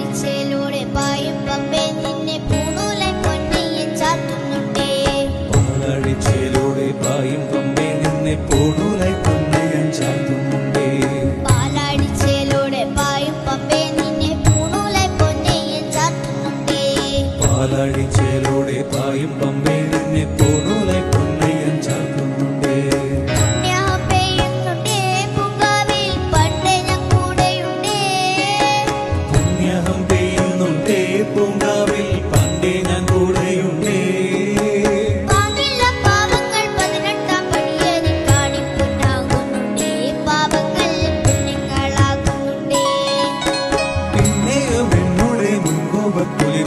പാലാഴിച്ചേലൂടെ പായും പമ്പേ നിന്നെ പൂണൂലായി പൊന്നയ്യൻ ചാർത്തുന്നുണ്ടേ. പാലാഴിച്ചേലൂടെ പായും പമ്പേ നിന്നെ പൂണൂലായി പൊന്നയ്യൻ ചാർത്തുന്നുണ്ടേ. പാലാഴിച്ചേലൂടെ പായും പമ്പേ നിന്നെ പൂണൂലായി പൊന്നയ്യൻ ചാർത്തുന്നുണ്ടേ. പാലാഴിച്ചേലൂടെ പായും പമ്പേ നിന്നെ പൂണൂലായി പൊന്നയ്യൻ ചാർത്തുന്നുണ്ടേ. പുണ്യം പെയ്യുന്നുണ്ടേ പൂങ്കാവിൽ പണ്ടേ ഞാൻ കൂടെയുണ്ടേ. പുണ്യം പെയ്യുന്നുണ്ടേ പൂങ്കാവിൽ പണ്ടേ ഞാൻ കൂടെയുണ്ടേ. പാങ്ങില്ല പാവങ്ങൾ 18-ാം പടിയേറി കാണിപ്പൊന്നാകുന്നുണ്ടേ. പാപങ്ങൾ പുണ്യങ്ങളാകുന്നുണ്ടേ. പിന്നെയും എന്നോടെ മുൻകോപത്തുലി